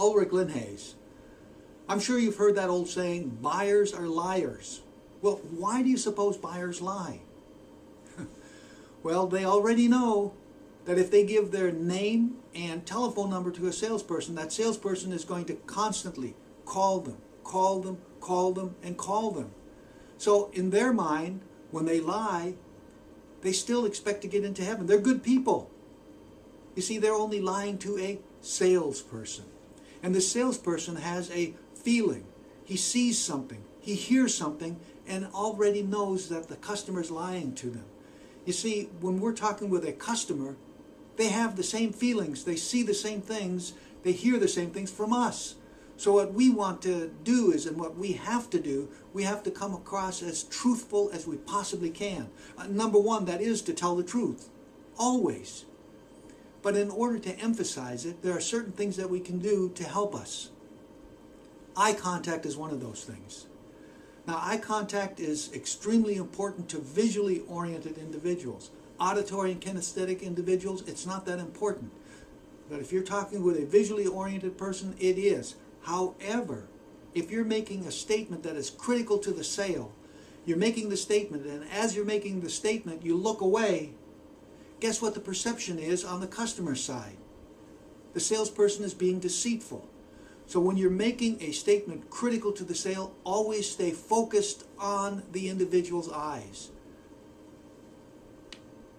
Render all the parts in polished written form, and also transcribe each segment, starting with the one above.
Ulrich Leinhase. I'm sure you've heard that old saying, buyers are liars. Well, why do you suppose buyers lie? Well, they already know that if they give their name and telephone number to a salesperson, that salesperson is going to constantly call them, call them, call them, and call them. So in their mind, when they lie, they still expect to get into heaven. They're good people. You see, they're only lying to a salesperson. And the salesperson has a feeling. He sees something, he hears something, and already knows that the customer's lying to them. You see, when we're talking with a customer, they have the same feelings, they see the same things, they hear the same things from us. So what we want to do is, and what we have to do, we have to come across as truthful as we possibly can. Number one, that is to tell the truth, always. But in order to emphasize it, there are certain things that we can do to help us. Eye contact is one of those things. Now, eye contact is extremely important to visually oriented individuals. Auditory and kinesthetic individuals, it's not that important. But if you're talking with a visually oriented person, it is. However, if you're making a statement that is critical to the sale, you're making the statement, and as you're making the statement, you look away, guess what the perception is on the customer side? The salesperson is being deceitful. So when you're making a statement critical to the sale, always stay focused on the individual's eyes.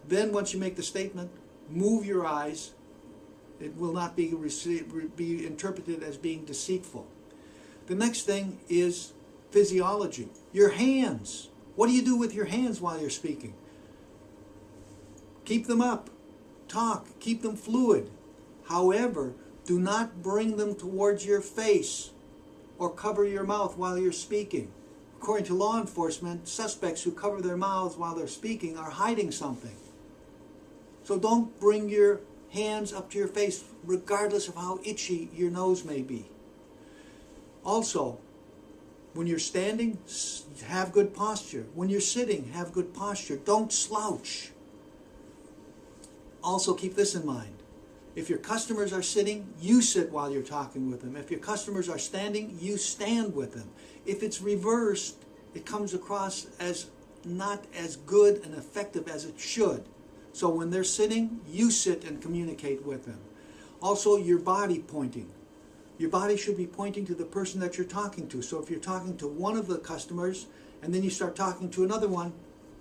Then once you make the statement, move your eyes. It will not be interpreted as being deceitful. The next thing is physiology. Your hands. What do you do with your hands while you're speaking? Keep them up. Talk. Keep them fluid. However, do not bring them towards your face or cover your mouth while you're speaking. According to law enforcement, suspects who cover their mouths while they're speaking are hiding something. So don't bring your hands up to your face, regardless of how itchy your nose may be. Also, when you're standing, have good posture. When you're sitting, have good posture. Don't slouch. Also, keep this in mind. If your customers are sitting, you sit while you're talking with them. If your customers are standing, you stand with them. If it's reversed, it comes across as not as good and effective as it should. So when they're sitting, you sit and communicate with them. Also, your body pointing. Your body should be pointing to the person that you're talking to. So if you're talking to one of the customers and then you start talking to another one,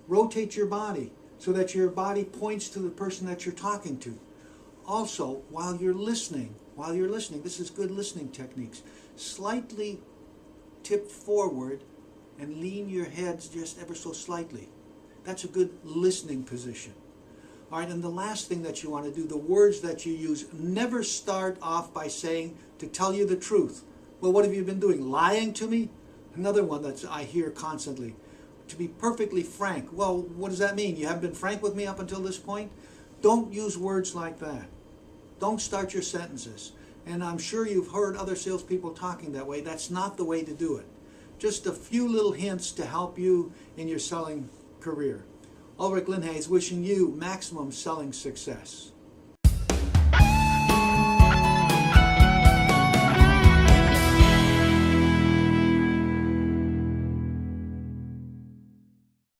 rotate your body so that your body points to the person that you're talking to. Also, while you're listening, this is good listening techniques, slightly tip forward and lean your heads just ever so slightly. That's a good listening position. All right, and the last thing that you want to do, the words that you use, never start off by saying, to tell you the truth. Well, what have you been doing? Lying to me? Another one that I hear constantly. To be perfectly frank. Well, what does that mean? You haven't been frank with me up until this point? Don't use words like that. Don't start your sentences. And I'm sure you've heard other salespeople talking that way. That's not the way to do it. Just a few little hints to help you in your selling career. Ulrich Leinhase wishing you maximum selling success.